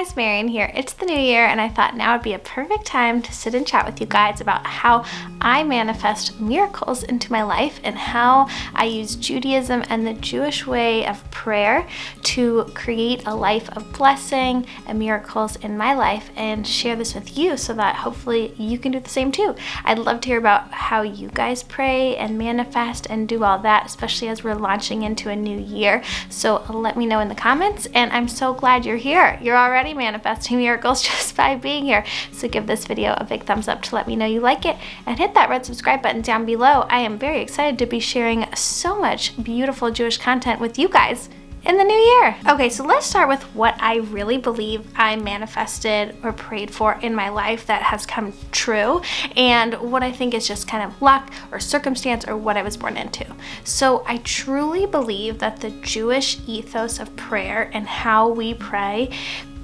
guys, Marian here. It's the new year and I thought now would be a perfect time to sit and chat with you guys about how I manifest miracles into my life and how I use Judaism and the Jewish way of prayer to create a life of blessing and miracles in my life and share this with you so that hopefully you can do the same too. I'd love to hear about how you guys pray and manifest and do all that, especially as we're launching into a new year. So let me know in the comments, and I'm so glad you're here. You're already manifesting miracles just by being here. So give this video a big thumbs up to let me know you like it, and hit that red subscribe button down below. I am very excited to be sharing so much beautiful Jewish content with you guys in the new year. Okay, so let's start with what I really believe I manifested or prayed for in my life that has come true, and what I think is just kind of luck or circumstance or what I was born into. So I truly believe that the Jewish ethos of prayer and how we pray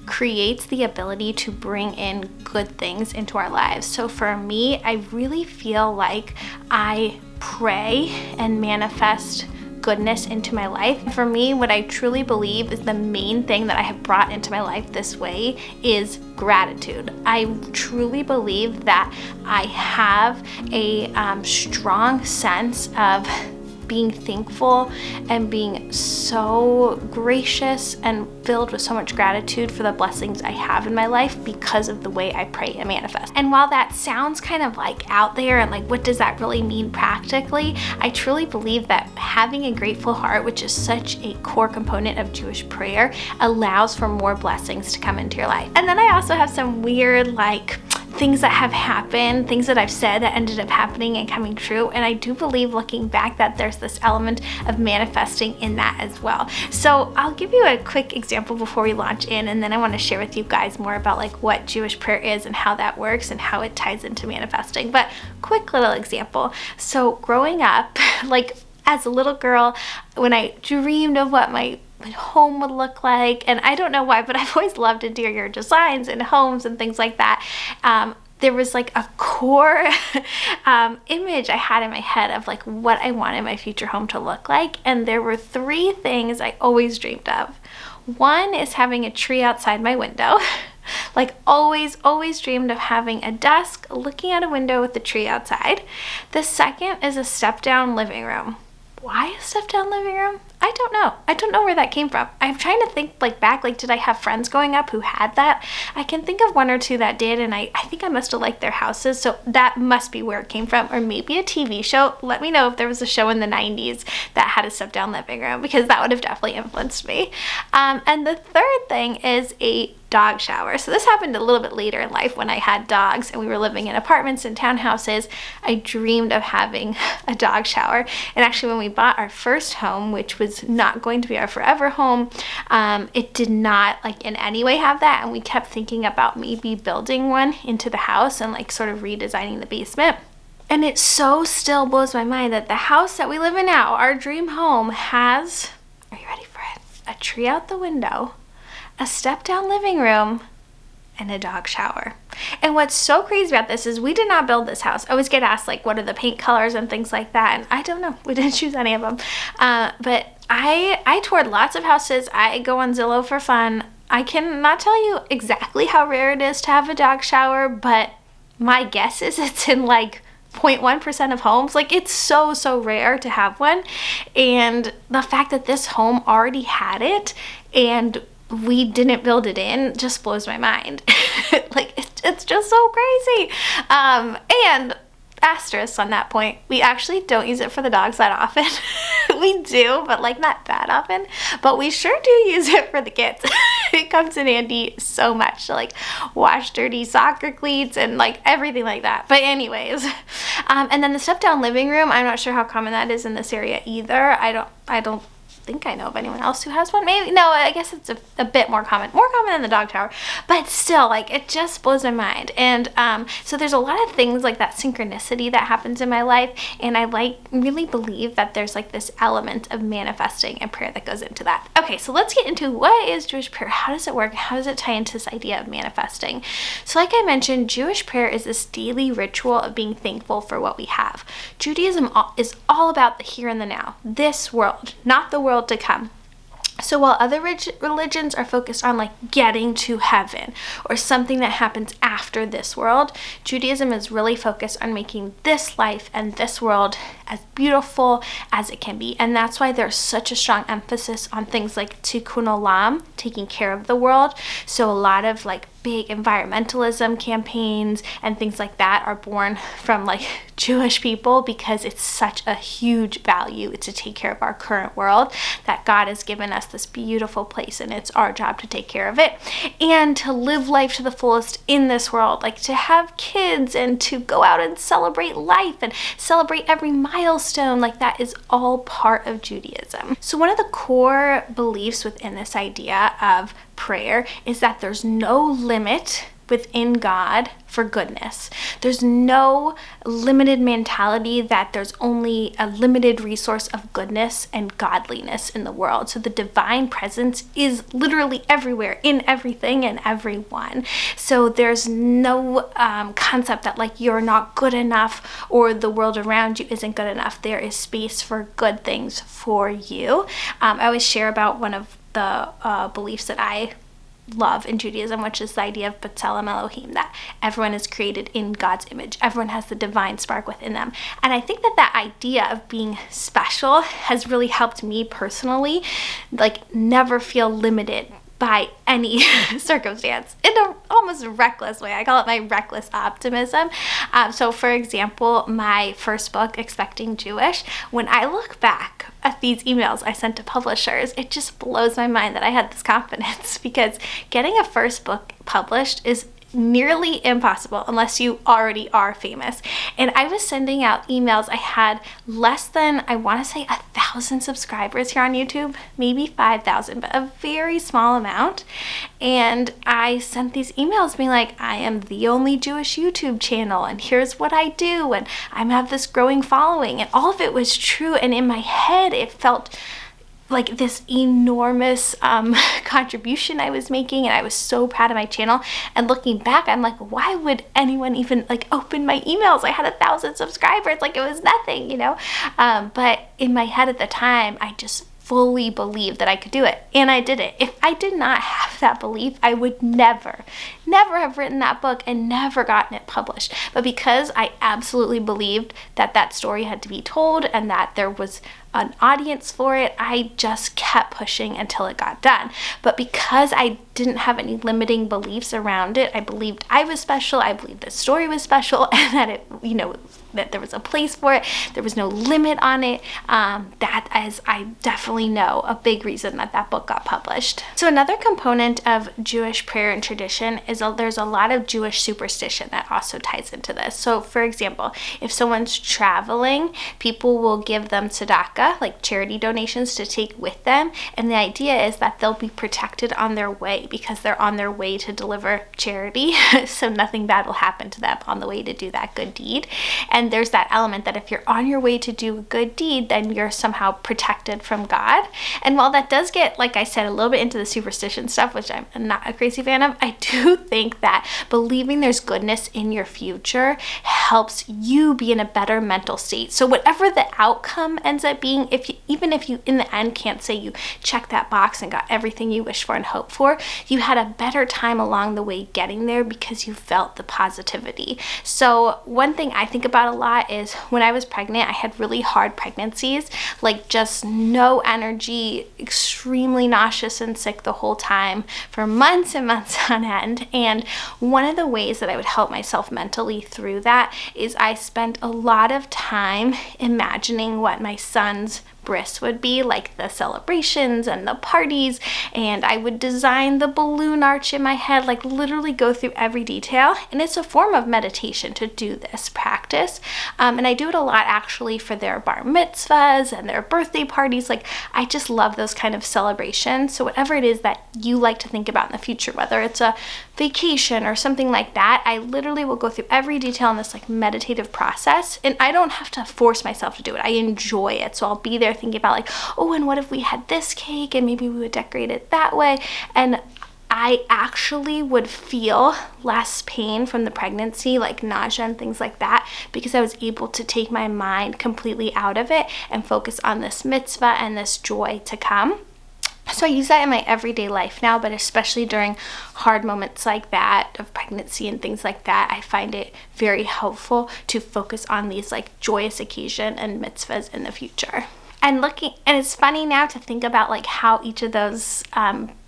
creates the ability to bring in good things into our lives. So for me, I really feel like I pray and manifest goodness into my life. For me, what I truly believe is the main thing that I have brought into my life this way is gratitude. I truly believe that I have a strong sense of being thankful and being so gracious and filled with so much gratitude for the blessings I have in my life because of the way I pray and manifest. And while that sounds kind of like out there and like what does that really mean practically, I truly believe that having a grateful heart, which is such a core component of Jewish prayer, allows for more blessings to come into your life. And then I also have some weird things that have happened, things that I've said that ended up happening and coming true. And I do believe, looking back, that there's this element of manifesting in that as well. So I'll give you a quick example before we launch in, and then I want to share with you guys more about what Jewish prayer is and how that works and how it ties into manifesting. But quick little example. So growing up, as a little girl, when I dreamed of what my home would look like, and I don't know why, but I've always loved interior designs and homes and things like that. There was a core image I had in my head of what I wanted my future home to look like, and there were three things I always dreamed of. One is having a tree outside my window. Always dreamed of having a desk looking out a window with the tree outside. The second is a step-down living room. Why a step-down living room? I don't know. I don't know where that came from. I'm trying to think back, did I have friends growing up who had that? I can think of one or two that did, and I think I must have liked their houses, so that must be where it came from. Or maybe a TV show. Let me know if there was a show in the 90s that had a step-down living room, because that would have definitely influenced me. And the third thing is a dog shower. So this happened a little bit later in life when I had dogs and we were living in apartments and townhouses. I dreamed of having a dog shower. And actually, when we bought our first home, which was not going to be our forever home, it did not in any way have that. And we kept thinking about maybe building one into the house and sort of redesigning the basement. And it so still blows my mind that the house that we live in now, our dream home, has, are you ready for it? A tree out the window, a step-down living room, and a dog shower. And what's so crazy about this is we did not build this house. I always get asked what are the paint colors and things like that, and I don't know. We didn't choose any of them. But I toured lots of houses. I go on Zillow for fun. I cannot tell you exactly how rare it is to have a dog shower, but my guess is it's in 0.1% of homes. It's so rare to have one. And the fact that this home already had it and we didn't build it in just blows my mind. It's just so crazy. And asterisk on that point, we actually don't use it for the dogs that often. We do, but not that often. But we sure do use it for the kids. It comes in handy so much to wash dirty soccer cleats and everything like that. But anyways, and then the step-down living room, I'm not sure how common that is in this area either. I don't think I know of anyone else who has one. Maybe, no, I guess it's a bit more common than the dog shower, but still, it just blows my mind. And so there's a lot of things that synchronicity that happens in my life, and I really believe that there's this element of manifesting and prayer that goes into that. Okay, so let's get into what is Jewish prayer. How does it work? How does it tie into this idea of manifesting? So like I mentioned, Jewish prayer is this daily ritual of being thankful for what we have. Judaism is all about the here and the now, this world, not the world to come. So while other religions are focused on like getting to heaven or something that happens after this world, Judaism is really focused on making this life and this world as beautiful as it can be. And that's why there's such a strong emphasis on things like tikkun olam, taking care of the world. So a lot of like big environmentalism campaigns and things like that are born from like Jewish people, because it's such a huge value to take care of our current world, that God has given us this beautiful place and it's our job to take care of it and to live life to the fullest in this world, like to have kids and to go out and celebrate life and celebrate every milestone. Like that is all part of Judaism. So one of the core beliefs within this idea of prayer is that there's no limit within God for goodness. There's no limited mentality that there's only a limited resource of goodness and godliness in the world. So the divine presence is literally everywhere, in everything and everyone. So there's no concept that like you're not good enough or the world around you isn't good enough. There is space for good things for you. I always share about one of the beliefs that I love in Judaism, which is the idea of B'Tselem Elohim, that everyone is created in God's image. Everyone has the divine spark within them. And I think that that idea of being special has really helped me personally, like never feel limited by any circumstance in an almost reckless way. I call it my reckless optimism. So for example, my first book, Expecting Jewish, when I look back at these emails I sent to publishers, it just blows my mind that I had this confidence, because getting a first book published is nearly impossible unless you already are famous. And I was sending out emails. I had less than, I want to say 1,000 subscribers here on YouTube, maybe 5,000, but a very small amount. And I sent these emails being like, I am the only Jewish YouTube channel and here's what I do and I have this growing following, and all of it was true. And in my head it felt like this enormous contribution I was making, and I was so proud of my channel. And looking back, I'm like, why would anyone even like open my emails? I had 1,000 subscribers, like it was nothing, you know? But in my head at the time, I just fully believed that I could do it, and I did it. If I did not have that belief, I would never have written that book and never gotten it published. But because I absolutely believed that that story had to be told and that there was an audience for it, I just kept pushing until it got done. But because I didn't have any limiting beliefs around it, I believed I was special, I believed the story was special, and that it, you know, that there was a place for it, there was no limit on it. That is, I definitely know, a big reason that that book got published. So another component of Jewish prayer and tradition is there's a lot of Jewish superstition that also ties into this. So for example, if someone's traveling, people will give them tzedakah, like charity donations, to take with them. And the idea is that they'll be protected on their way because they're on their way to deliver charity. So nothing bad will happen to them on the way to do that good deed. And there's that element that if you're on your way to do a good deed, then you're somehow protected from God. And while that does get, like I said, a little bit into the superstition stuff, which I'm not a crazy fan of, I do think that believing there's goodness in your future helps you be in a better mental state. So whatever the outcome ends up being, even if you in the end can't say you checked that box and got everything you wished for and hoped for, you had a better time along the way getting there because you felt the positivity. So one thing I think about a lot is when I was pregnant, I had really hard pregnancies, like just no energy, extremely nauseous and sick the whole time for months and months on end. And one of the ways that I would help myself mentally through that is I spent a lot of time imagining what my son's bris would be, like the celebrations and the parties, and I would design the balloon arch in my head, like literally go through every detail. And it's a form of meditation to do this practice, and I do it a lot actually for their bar mitzvahs and their birthday parties. Like I just love those kind of celebrations. So whatever it is that you like to think about in the future, whether it's a vacation or something like that, I literally will go through every detail in this like meditative process, and I don't have to force myself to do it. I enjoy it. So I'll be there thinking about like, oh, and what if we had this cake and maybe we would decorate it that way. And I actually would feel less pain from the pregnancy, like nausea and things like that, because I was able to take my mind completely out of it and focus on this mitzvah and this joy to come. So I use that in my everyday life now, but especially during hard moments like that of pregnancy and things like that, I find it very helpful to focus on these like joyous occasion and mitzvahs in the future. And it's funny now to think about like how each of those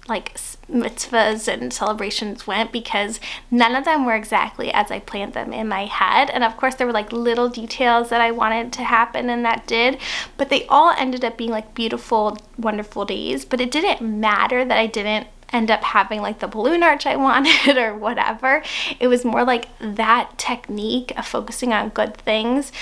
like mitzvahs and celebrations went, because none of them were exactly as I planned them in my head. And of course there were like little details that I wanted to happen and that did, but they all ended up being like beautiful, wonderful days. But it didn't matter that I didn't end up having like the balloon arch I wanted or whatever. It was more like that technique of focusing on good things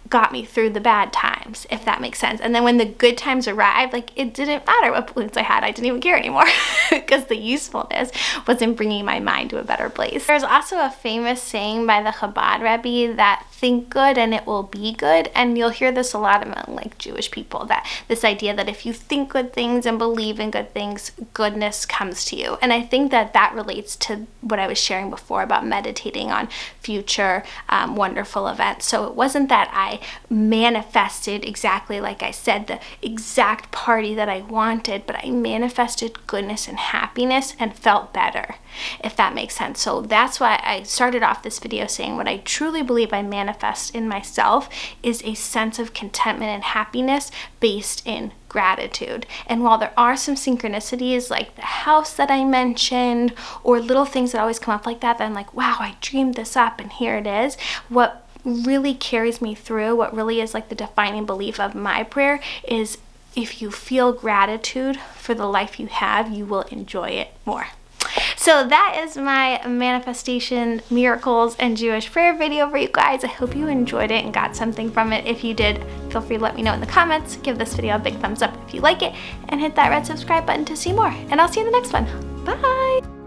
got me through the bad times, if that makes sense. And then when the good times arrived, like it didn't matter what balloons I had. I didn't even care anymore because the usefulness was in bringing my mind to a better place. There's also a famous saying by the Chabad Rebbe that think good and it will be good. And you'll hear this a lot among like Jewish people, that this idea that if you think good things and believe in good things, goodness comes to you. And I think that that relates to what I was sharing before about meditating on future wonderful events. So it wasn't that I manifested exactly like I said, the exact party that I wanted, but I manifested goodness and happiness and felt better, if that makes sense. So that's why I started off this video saying what I truly believe I manifest in myself is a sense of contentment and happiness based in gratitude. And while there are some synchronicities like the house that I mentioned or little things that always come up like that I'm like, wow, I dreamed this up and here it is, what really carries me through, what really is like the defining belief of my prayer is if you feel gratitude for the life you have, you will enjoy it more. So that is my manifestation, miracles, and Jewish prayer video for you guys. I hope you enjoyed it and got something from it. If you did, feel free to let me know in the comments. Give this video a big thumbs up if you like it, and hit that red subscribe button to see more. And I'll see you in the next one. Bye!